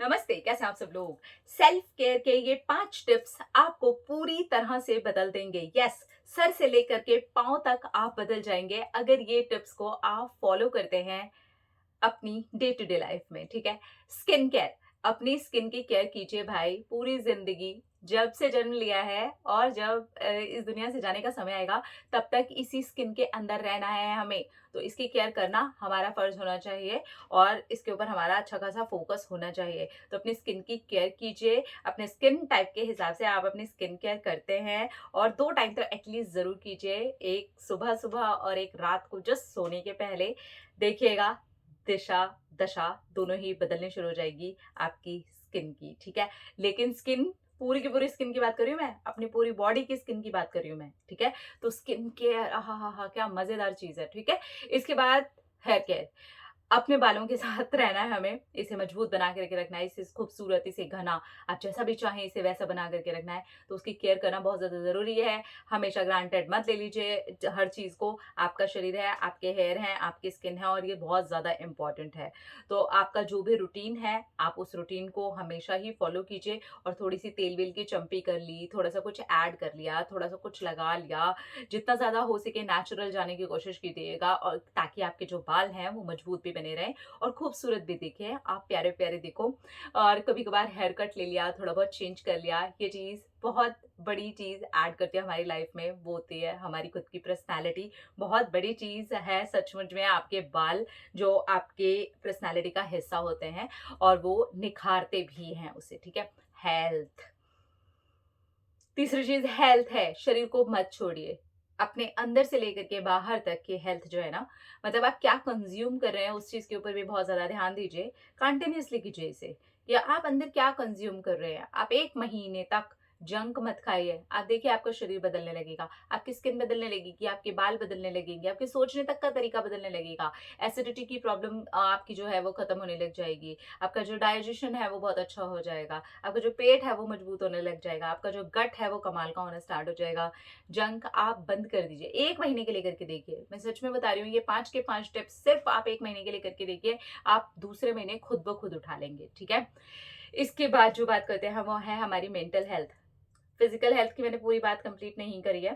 नमस्ते, कैसे हैं आप सब लोग। सेल्फ केयर के ये 5 टिप्स आपको पूरी तरह से बदल देंगे। यस, सर से लेकर के पांव तक आप बदल जाएंगे अगर ये टिप्स को आप फॉलो करते हैं अपनी डे टू डे लाइफ में। ठीक है। स्किन केयर, अपनी स्किन की केयर कीजिए भाई, पूरी जिंदगी। जब से जन्म लिया है और जब इस दुनिया से जाने का समय आएगा, तब तक इसी स्किन के अंदर रहना है हमें। तो इसकी केयर करना हमारा फर्ज होना चाहिए और इसके ऊपर हमारा अच्छा खासा फोकस होना चाहिए। तो अपनी स्किन की केयर कीजिए। अपने स्किन टाइप के हिसाब से आप अपनी स्किन केयर करते हैं और 2 टाइम तो एटलीस्ट जरूर कीजिए, एक सुबह सुबह और एक रात को जस्ट सोने के पहले। देखिएगा, दिशा दशा दोनों ही बदलनी शुरू हो जाएगी आपकी स्किन की। ठीक है। लेकिन स्किन, पूरी की पूरी स्किन की बात कर रही हूँ मैं, अपनी पूरी बॉडी की स्किन की बात कर रही हूँ मैं। ठीक है। तो स्किन केयर, हा हा हा, क्या मजेदार चीज है। ठीक है। इसके बाद हेयर केयर, अपने बालों के साथ रहना है हमें, इसे मजबूत बना करके रखना है, इसे खूबसूरत, इसे घना, आप जैसा भी चाहें इसे वैसा बना करके रखना है। तो उसकी केयर करना बहुत ज्यादा जरूरी है। हमेशा ग्रांटेड मत ले लीजिए हर चीज को। आपका शरीर है, आपके हेयर हैं, आपकी स्किन है और ये बहुत ज्यादा इंपॉर्टेंट है। तो आपका जो भी रूटीन है, आप उस रूटीन को हमेशा ही फॉलो कीजिए। और थोड़ी सी तेल वेल की चंपी कर ली, थोड़ा सा कुछ ऐड कर लिया, थोड़ा सा कुछ लगा लिया, जितना ज्यादा हो सके नेचुरल जाने की कोशिश कीजिएगा, और ताकि आपके जो बाल हैं वो मजबूत भी बने रहें और खूबसूरत भी दिखे, आप प्यारे प्यारे दिखो। और कभी कभार हेयर कट ले लिया, थोड़ा बहुत चेंज कर लिया, ये चीज बहुत बड़ी चीज ऐड करती है हमारी लाइफ में, वो होती है हमारी खुद की पर्सनैलिटी। बहुत बड़ी चीज है सचमुच में आपके बाल, जो आपके पर्सनैलिटी का हिस्सा होते हैं और वो निखारते भी हैं उसे। ठीक है। हेल्थ, तीसरी चीज हेल्थ है। शरीर को मत छोड़िए, अपने अंदर से लेकर के बाहर तक की हेल्थ जो है ना, मतलब आप क्या कंज्यूम कर रहे हैं उस चीज के ऊपर भी बहुत ज्यादा ध्यान दीजिए। कंटिन्यूअसली कीजिए इसे। या आप अंदर क्या कंज्यूम कर रहे हैं, आप 1 महीने तक जंक मत खाइए। आप देखिए, आपका शरीर बदलने लगेगा, आपकी स्किन बदलने लगेगी, आपके बाल बदलने लगेंगे, आपके सोचने तक का तरीका बदलने लगेगा। एसिडिटी की प्रॉब्लम आपकी जो है वो खत्म होने लग जाएगी। आपका जो डाइजेशन है वो बहुत अच्छा हो जाएगा, आपका जो पेट है वो मजबूत होने लग जाएगा, आपका जो गट है वो कमाल का होना स्टार्ट हो जाएगा। जंक आप बंद कर दीजिए, 1 महीने के लिए करके देखिए। मैं सच में बता रही हूँ, ये 5 के 5 टिप्स सिर्फ आप 1 महीने के लिए करके देखिए, आप दूसरे महीने खुद ब खुद उठा लेंगे। ठीक है। इसके बाद जो बात करते हैं वो है हमारी मेंटल हेल्थ। फिजिकल हेल्थ की मैंने पूरी बात कंप्लीट नहीं करी है।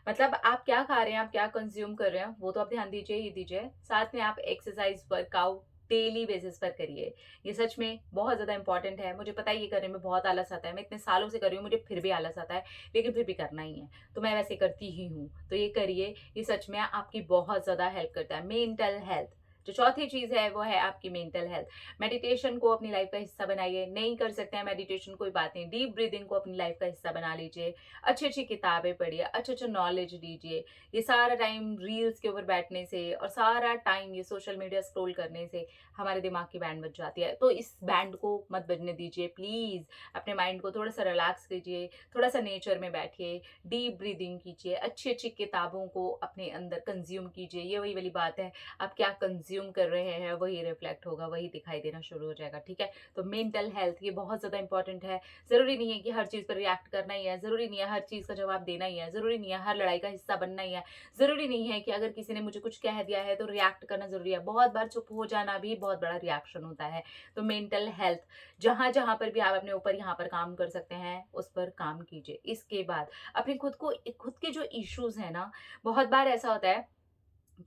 मतलब आप क्या खा रहे हैं, आप क्या कंज्यूम कर रहे हैं, वो तो आप ध्यान दीजिए ही दीजिए। साथ में आप एक्सरसाइज, वर्कआउट डेली बेसिस पर करिए। ये सच में बहुत ज्यादा इंपॉर्टेंट है। मुझे पता है ये करने में बहुत आलस आता है, मैं इतने सालों से कर रही हूँ, मुझे फिर भी आलस आता है, लेकिन फिर भी करना ही है। तो मैं वैसे करती ही हूँ, तो ये करिए। ये सच में आपकी बहुत ज्यादा हेल्प करता है। मेंटल हेल्थ, जो चौथी चीज है वो है आपकी मेंटल हेल्थ। मेडिटेशन को अपनी लाइफ का हिस्सा बनाइए। नहीं कर सकते हैं मेडिटेशन, कोई बात नहीं, डीप ब्रीदिंग को अपनी लाइफ का हिस्सा बना लीजिए। अच्छी अच्छी किताबें पढ़िए, अच्छा अच्छा नॉलेज लीजिए। ये सारा टाइम रील्स के ऊपर बैठने से और सारा टाइम ये सोशल मीडिया स्क्रॉल करने से हमारे दिमाग की बैंड बज जाती है। तो इस बैंड को मत बजने दीजिए प्लीज। अपने माइंड को थोड़ा सा रिलैक्स कीजिए, थोड़ा सा नेचर में बैठिए, डीप ब्रीदिंग कीजिए, अच्छी अच्छी किताबों को अपने अंदर कंज्यूम कीजिए। ये वही वाली बात है, आप क्या कंज्यूम कर रहे हैं वही रिफ्लेक्ट होगा, वही दिखाई देना शुरू हो जाएगा। ठीक है। तो मेंटल हेल्थ ये बहुत ज्यादा इंपॉर्टेंट है। जरूरी नहीं है कि हर चीज पर रिएक्ट करना ही है, जरूरी नहीं है हर चीज का जवाब देना ही है, जरूरी नहीं है हर लड़ाई का हिस्सा बनना ही है, जरूरी नहीं है कि अगर किसी ने मुझे कुछ कह दिया है तो रिएक्ट करना जरूरी है। बहुत बार चुप हो जाना भी बहुत बड़ा रिएक्शन होता है। तो मेंटल हेल्थ, जहां जहां पर भी आप अपने ऊपर यहाँ पर काम कर सकते हैं उस पर काम कीजिए। इसके बाद अपने खुद के जो इश्यूज है ना, बहुत बार ऐसा होता है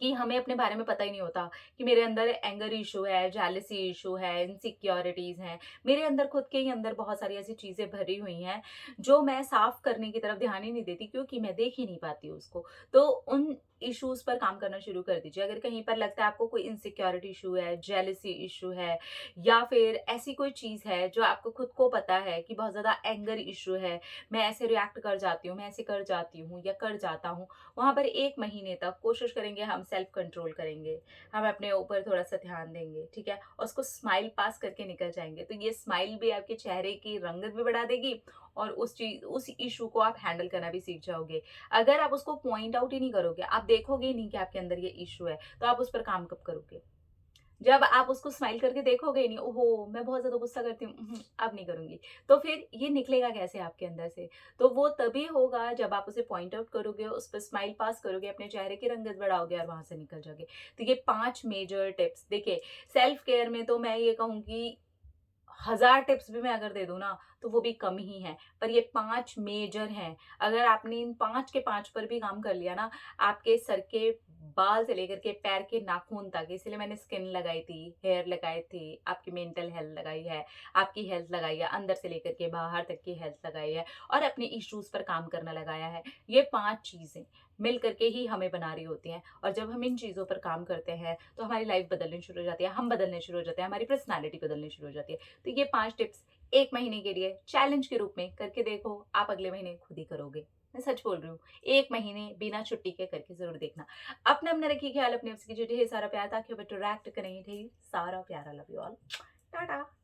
कि हमें अपने बारे में पता ही नहीं होता कि मेरे अंदर एंगर इशू है, जेलसी इशू है, इनसिक्योरिटीज हैं। मेरे अंदर खुद के ही अंदर बहुत सारी ऐसी चीजें भरी हुई हैं जो मैं साफ करने की तरफ ध्यान ही नहीं देती, क्योंकि मैं देख ही नहीं पाती उसको। तो उन इश्यूज पर काम करना शुरू कर दीजिए। अगर कहीं पर लगता है आपको कोई इनसिक्योरिटी इशू है, जेलसी इशू है, या फिर ऐसी कोई चीज है जो आपको खुद को पता है कि बहुत ज्यादा एंगर इशू है, मैं ऐसे रिएक्ट कर जाती हूँ, मैं ऐसे कर जाती हूँ या कर जाता हूँ, वहां पर 1 महीने तक कोशिश करेंगे, हम सेल्फ कंट्रोल करेंगे, हम अपने ऊपर थोड़ा सा ध्यान देंगे। ठीक है। और उसको स्माइल पास करके निकल जाएंगे। तो ये स्माइल भी आपके चेहरे की रंगत भी बढ़ा देगी और उस इशू को आप हैंडल करना भी सीख जाओगे। अगर आप उसको पॉइंट आउट ही नहीं करोगे, आप देखोगे ही नहीं कि आपके अंदर ये इशू है, तो आप उस पर काम कब करोगे? जब आप उसको स्माइल करके देखोगे ही नहीं, ओहो मैं बहुत ज्यादा गुस्सा करती हूँ, अब नहीं करूंगी, तो फिर ये निकलेगा कैसे आपके अंदर से? तो वो तभी होगा जब आप उसे पॉइंट आउट करोगे, उस पर स्माइल पास करोगे, अपने चेहरे की रंगत बढ़ाओगे और वहां से निकल जाओगे। तो ये 5 मेजर टिप्स देखिए। सेल्फ केयर में तो मैं ये कहूंगी 1000 टिप्स भी मैं अगर दे दूँ ना, तो वो भी कम ही है। पर ये 5 मेजर हैं। अगर आपने इन 5 के 5 पर भी काम कर लिया ना, आपके सर के बाल से लेकर के पैर के नाखून तक, इसीलिए मैंने स्किन लगाई थी, हेयर लगाए थे, आपकी मेंटल हेल्थ लगाई है, आपकी हेल्थ लगाई है, अंदर से लेकर के बाहर तक की हेल्थ लगाई है और अपने इश्यूज़ पर काम करना लगाया है। ये 5 चीज़ें मिल करके ही हमें बना रही होती हैं और जब हम इन चीज़ों पर काम करते हैं, तो हमारी लाइफ़ बदलनी शुरू हो जाती है, हम बदलने शुरू हो जाते हैं, हमारी पर्सनैलिटी बदलनी शुरू हो जाती है। तो ये 5 टिप्स 1 महीने के लिए चैलेंज के रूप में करके देखो, आप अगले महीने खुद ही करोगे। मैं सच बोल रही हूँ, 1 महीने बिना छुट्टी के करके ज़रूर देखना। अपना-अपना रखिए ख़्याल, अपने आप से कीजिए ढेर सारा प्यार ताकि हम इंटरैक्ट करें। ढेर सारा प्यार। I love you all. Tata.